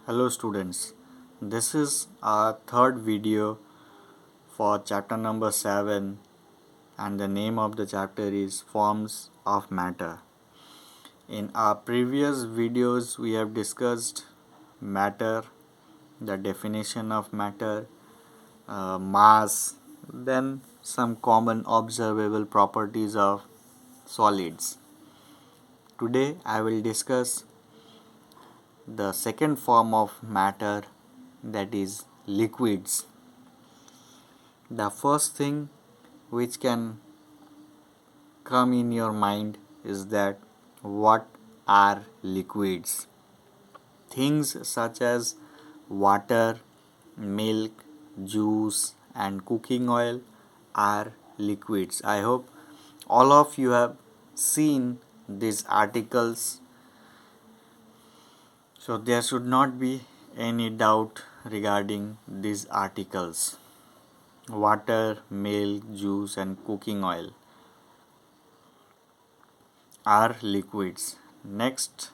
Hello students, this is our third video for chapter number 7 and the name of the chapter is Forms of Matter. In our previous videos we have discussed matter, the definition of matter, mass, then some common observable properties of solids. Today I will discuss the second form of matter, that is liquids. The first thing which can come in your mind is that what are liquids? Things such as water, milk, juice, and cooking oil are liquids. I hope all of you have seen these articles, so there should not be any doubt regarding these articles. Water, milk, juice, and cooking oil are liquids. Next,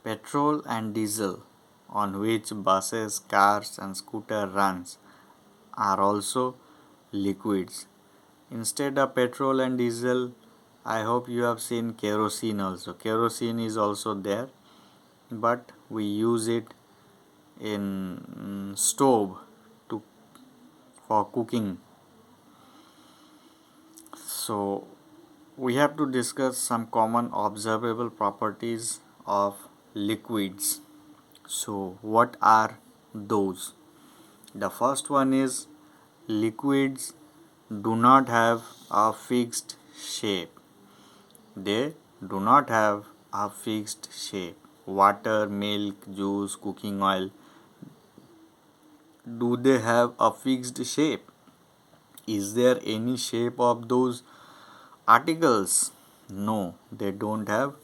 petrol and diesel, on which buses, cars, and scooter runs, are also liquids. Instead of petrol and diesel, I hope you have seen kerosene also. Kerosene is also there, but we use it in stove to for cooking. So we have to discuss some common observable properties of liquids. So what are those? The first one is liquids do not have a fixed shape. They do not have a fixed shape. Water, milk, juice, cooking oil, do they have a fixed shape? Is there any shape of those articles? No, they don't have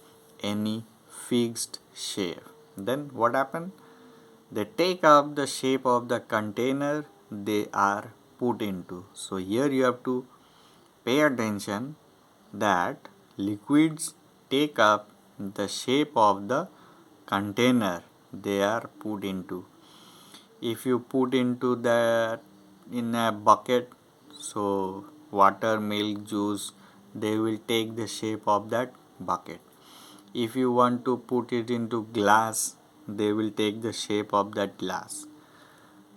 any fixed shape. Then what happen? They take up the shape of the container they are put into. So here you have to pay attention that liquids take up the shape of the container they are put into. If you put into that in a bucket, so water, milk, juice, they will take the shape of that bucket. If you want to put it into glass, they will take the shape of that glass.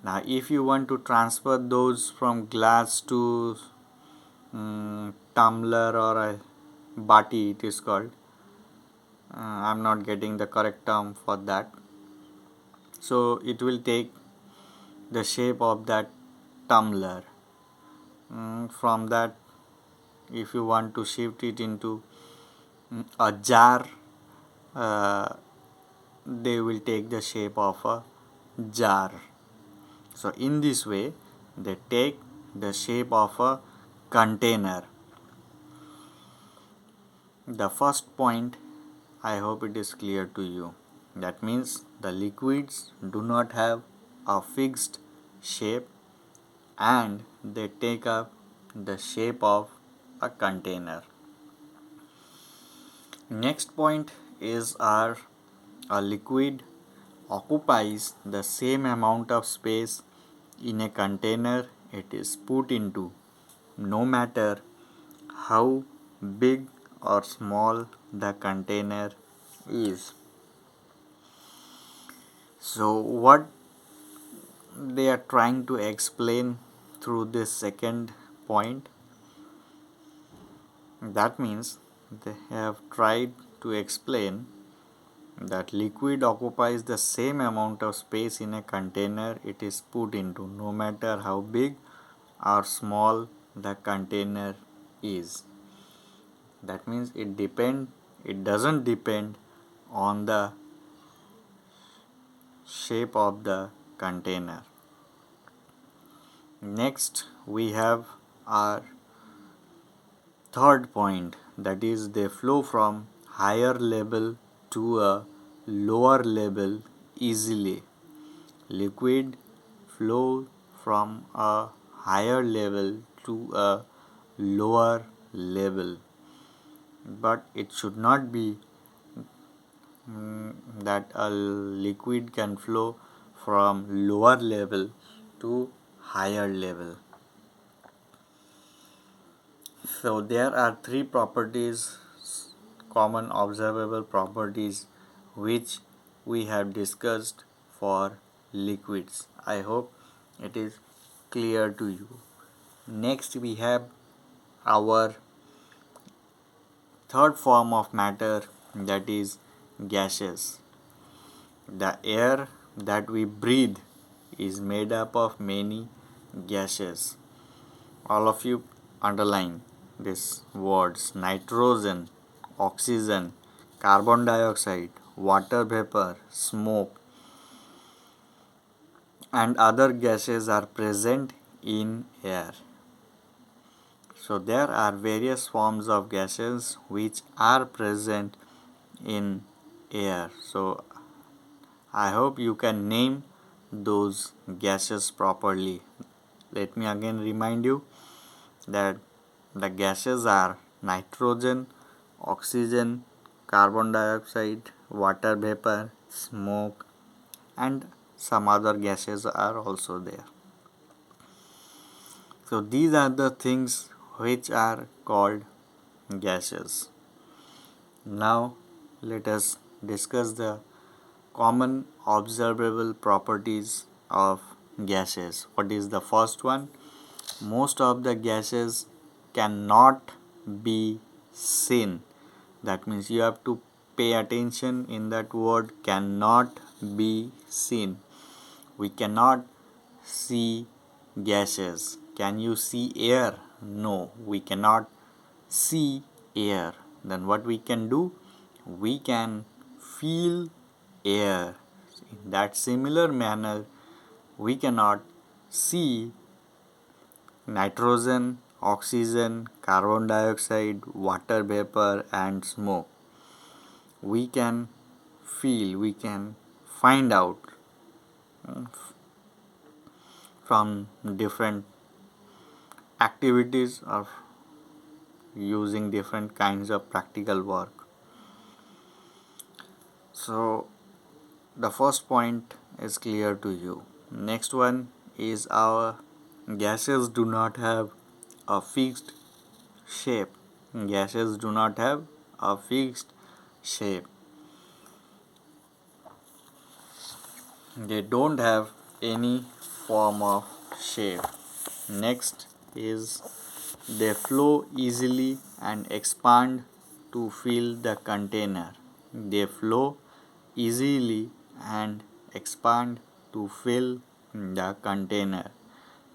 Now if you want to transfer those from glass to tumbler or a bati, it is called, I'm not getting the correct term for that, so it will take the shape of that tumbler. From that, if you want to shift it into a jar, they will take the shape of a jar. So in this way they take the shape of a container. The first point, I hope it is clear to you. That means the liquids do not have a fixed shape and they take up the shape of a container. Next point is a liquid occupies the same amount of space in a container it is put into, no matter how big or small the container is. So what they are trying to explain through this second point, that means they have tried to explain that liquid occupies the same amount of space in a container it is put into, no matter how big or small the container is. That means it doesn't depend on the shape of the container. Next we have our third point, that is they flow from higher level to a lower level easily. Liquid flow from a higher level to a lower level, but it should not be that a liquid can flow from lower level to higher level. So there are three properties, common observable properties, which we have discussed for liquids. I hope it is clear to you. Next we have our third form of matter, that is gaseous. The air that we breathe is made up of many gases. All of you underline these words: nitrogen, oxygen, carbon dioxide, water vapor, smoke, and other gases are present in air. So there are various forms of gases which are present in air. So I hope you can name those gases properly. Let me again remind you that the gases are nitrogen, oxygen, carbon dioxide, water vapor, smoke, and some other gases are also there. So these are the things which are called gases. Now let us discuss the common observable properties of gases. What is the first one? Most of the gases cannot be seen. That means you have to pay attention in that word, cannot be seen. We cannot see gases. Can you see air? No, we cannot see air. Then what we can do? We can feel air. In that similar manner, we cannot see nitrogen, oxygen, carbon dioxide, water vapor, and smoke. We can feel, we can find out from different activities of using different kinds of practical work. So the first point is clear to you. Next one is our gases do not have a fixed shape. Gases do not have a fixed shape. They don't have any form of shape. Next is they flow easily and expand to fill the container. They flow easily and expand to fill the container,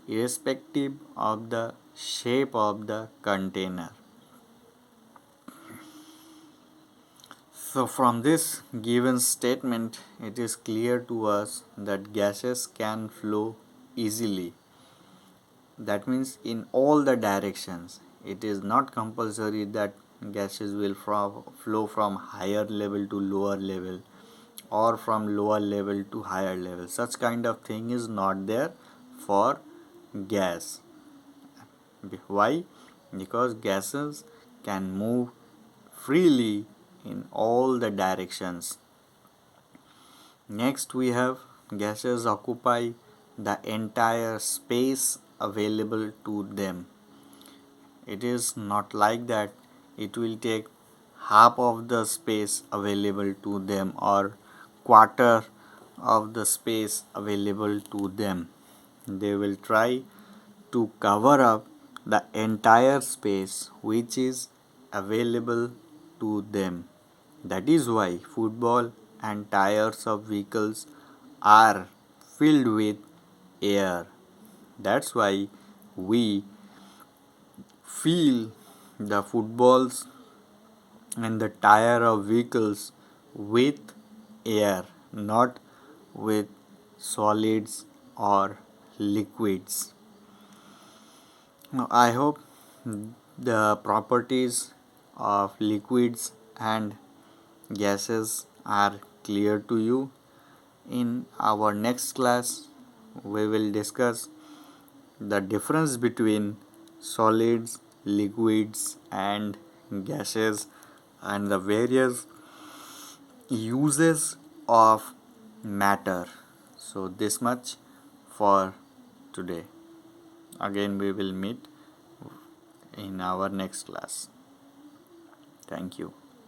irrespective of the shape of the container. So from this given statement, it is clear to us that gases can flow easily. That means in all the directions. It is not compulsory that gases will flow from higher level to lower level or from lower level to higher level. Such kind of thing is not there for gas. Why? Because gases can move freely in all the directions. Next we have gases occupy the entire space available to them. It is not like that it will take half of the space available to them or quarter of the space available to them. They will try to cover up the entire space which is available to them. That is why football and tires of vehicles are filled with air. That's why we fill the footballs and the tire of vehicles with air, not with solids or liquids. Now, I hope the properties of liquids and gases are clear to you. In our next class, we will discuss the difference between solids, liquids, and gases and the various uses of matter. So this much for today. Again we will meet in our next class. Thank you.